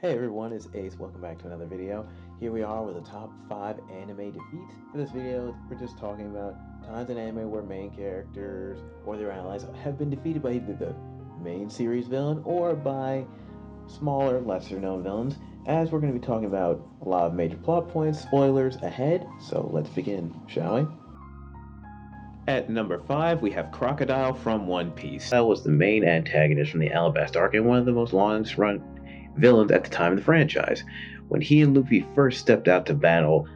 Hey everyone, it's Ace. Welcome back to another video. Here we are with the top 5 anime defeats. For this video, we're just talking about times in anime where main characters or their allies have been defeated by either the main series villain or by smaller, lesser known villains, as we're going to be talking about a lot of major plot points, spoilers ahead, so let's begin, shall we? At number 5, we have Crocodile from One Piece. That was the main antagonist from the Alabasta arc and one of the most longest run villains at the time of the franchise. When he and Luffy first stepped out to battle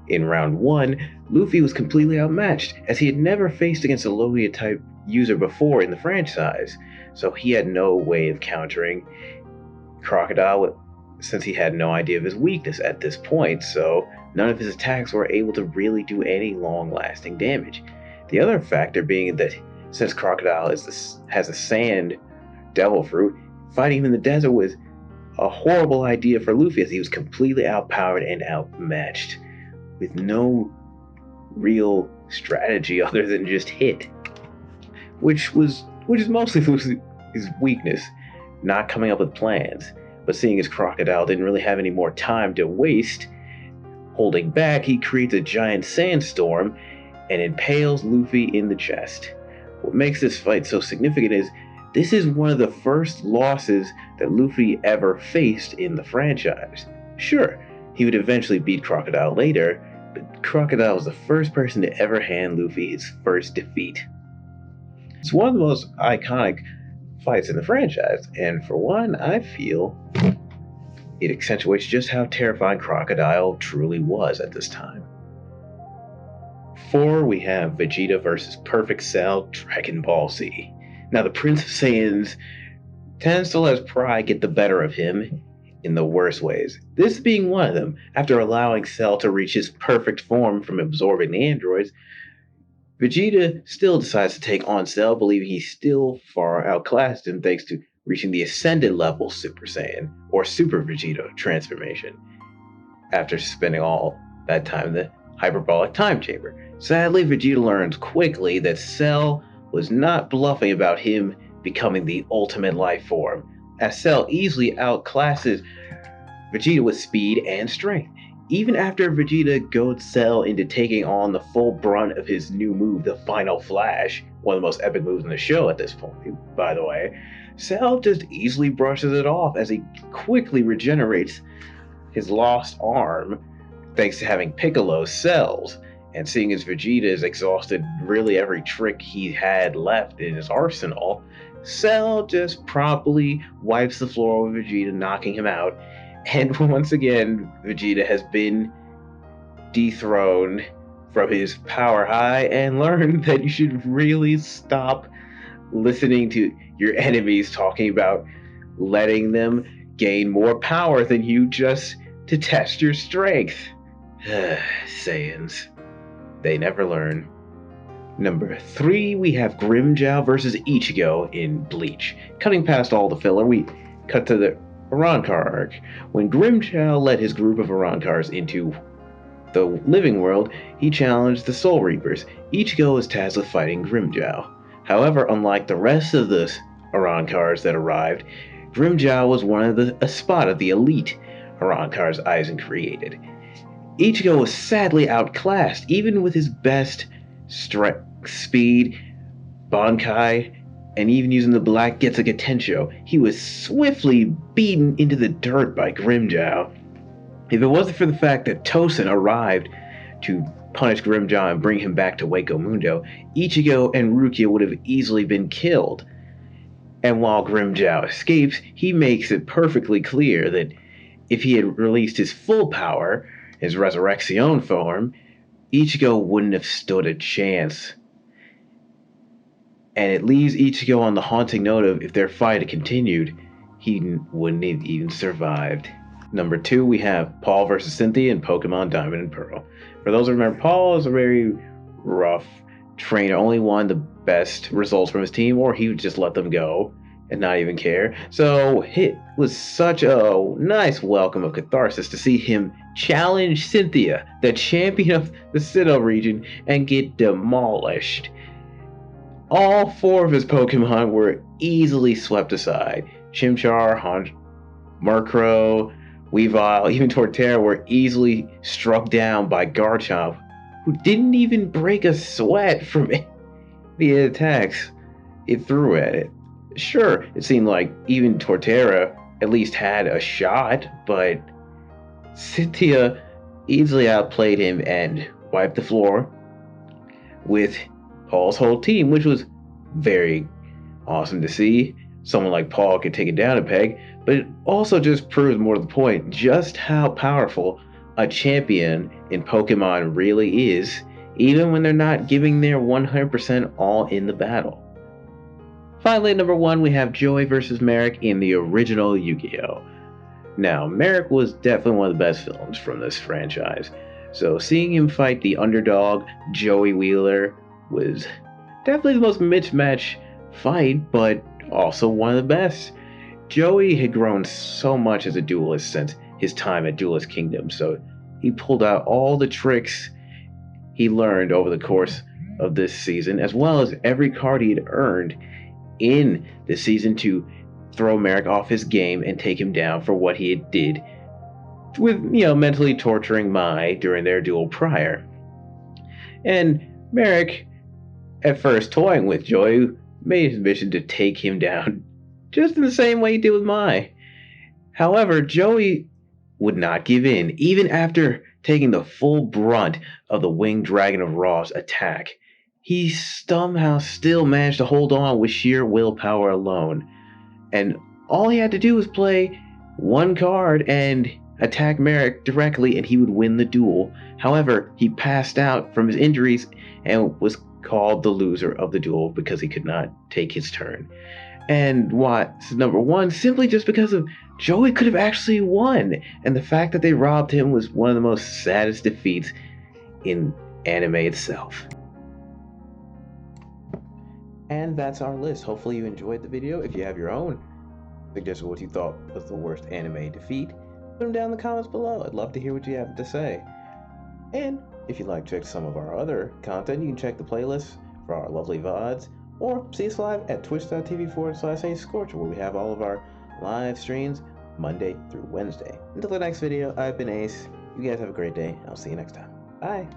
in round 1, Luffy was completely outmatched, as he had never faced against a Logia type user before in the franchise, so he had no way of countering Crocodile since he had no idea of his weakness at this point, so none of his attacks were able to really do any long-lasting damage. The other factor being that since Crocodile has a sand devil fruit, fighting him in the desert was a horrible idea for Luffy, as he was completely outpowered and outmatched, with no real strategy other than just hit, which is mostly Luffy's weakness, not coming up with plans. But seeing as Crocodile didn't really have any more time to waste holding back, he creates a giant sandstorm and impales Luffy in the chest. What makes this fight so significant is this is one of the first losses that Luffy ever faced in the franchise. Sure, he would eventually beat Crocodile later, but Crocodile was the first person to ever hand Luffy his first defeat. It's one of the most iconic fights in the franchise, and for one, I feel it accentuates just how terrifying Crocodile truly was at this time. 4, we have Vegeta versus Perfect Cell Dragon Ball Z. Now, the Prince of Saiyans tends to let his pride get the better of him in the worst ways. This being one of them. After allowing Cell to reach his perfect form from absorbing the androids, Vegeta still decides to take on Cell, believing he's still far outclassed him thanks to reaching the Ascended level Super Saiyan, or Super Vegeta transformation, after spending all that time in the hyperbolic time chamber. Sadly, Vegeta learns quickly that Cell was not bluffing about him becoming the ultimate life form, as Cell easily outclasses Vegeta with speed and strength. Even after Vegeta goads Cell into taking on the full brunt of his new move, the Final Flash, one of the most epic moves in the show at this point, by the way, Cell just easily brushes it off as he quickly regenerates his lost arm thanks to having Piccolo's cells. And seeing as Vegeta has exhausted really every trick he had left in his arsenal, Cell just promptly wipes the floor with Vegeta, knocking him out. And once again, Vegeta has been dethroned from his power high and learned that you should really stop listening to your enemies talking about letting them gain more power than you just to test your strength. Saiyans. They never learn. Number 3, we have Grimjao versus Ichigo in Bleach. Cutting past all the filler, we cut to the Arrancar arc. When Grimjao led his group of Arrancars into the living world, he challenged the Soul Reapers. Ichigo was tasked with fighting Grimjao. However, unlike the rest of the Arrancars that arrived, Grimjao was one of a spot of the elite Arrancars Aizen created. Ichigo was sadly outclassed, even with his best strength, speed, Bankai, and even using the Black Getsuga Tensho. He was swiftly beaten into the dirt by Grimjao. If it wasn't for the fact that Tosen arrived to punish Grimjao and bring him back to Hueco Mundo, Ichigo and Rukia would have easily been killed. And while Grimjao escapes, he makes it perfectly clear that if he had released his full power, his Resurrection form, Ichigo wouldn't have stood a chance. And it leaves Ichigo on the haunting note of if their fight had continued, he wouldn't have even survived. Number 2, we have Paul versus Cynthia in Pokemon Diamond and Pearl. For those who remember, Paul is a very rough trainer, only wanted the best results from his team, or he would just let them go and not even care. So it was such a nice welcome of catharsis to see him challenge Cynthia, the champion of the Sinnoh region, and get demolished. All 4 of his Pokemon were easily swept aside. Chimchar, Murkrow, Weavile, even Torterra were easily struck down by Garchomp, who didn't even break a sweat from the attacks it threw at it. Sure, it seemed like even Torterra at least had a shot, but Cynthia easily outplayed him and wiped the floor with Paul's whole team, which was very awesome to see. Someone like Paul could take it down a peg, but it also just proves more to the point just how powerful a champion in Pokemon really is, even when they're not giving their 100% all in the battle. Finally, at number 1, we have Joey versus Merrick in the original Yu-Gi-Oh! Now, Merrick was definitely one of the best villains from this franchise, so seeing him fight the underdog, Joey Wheeler, was definitely the most mismatched fight, but also one of the best. Joey had grown so much as a duelist since his time at Duelist Kingdom, so he pulled out all the tricks he learned over the course of this season, as well as every card he had earned in the season to throw Merrick off his game and take him down for what he did with, mentally torturing Mai during their duel prior. And Merrick, at first toying with Joey, made his mission to take him down just in the same way he did with Mai. However, Joey would not give in, even after taking the full brunt of the Winged Dragon of Raw's attack. He somehow still managed to hold on with sheer willpower alone. And all he had to do was play one card and attack Merrick directly, and he would win the duel. However, he passed out from his injuries and was called the loser of the duel because he could not take his turn. And what's number 1? Simply just because of Joey could have actually won, and the fact that they robbed him was one of the most saddest defeats in anime itself. And that's our list. Hopefully you enjoyed the video. If you have your own suggestion what you thought was the worst anime defeat, put them down in the comments below. I'd love to hear what you have to say. And if you'd like to check some of our other content, you can check the playlist for our lovely VODs, or see us live at twitch.tv/AceScorcher, where we have all of our live streams Monday through Wednesday. Until the next video, I've been Ace. You guys have a great day. I'll see you next time. Bye.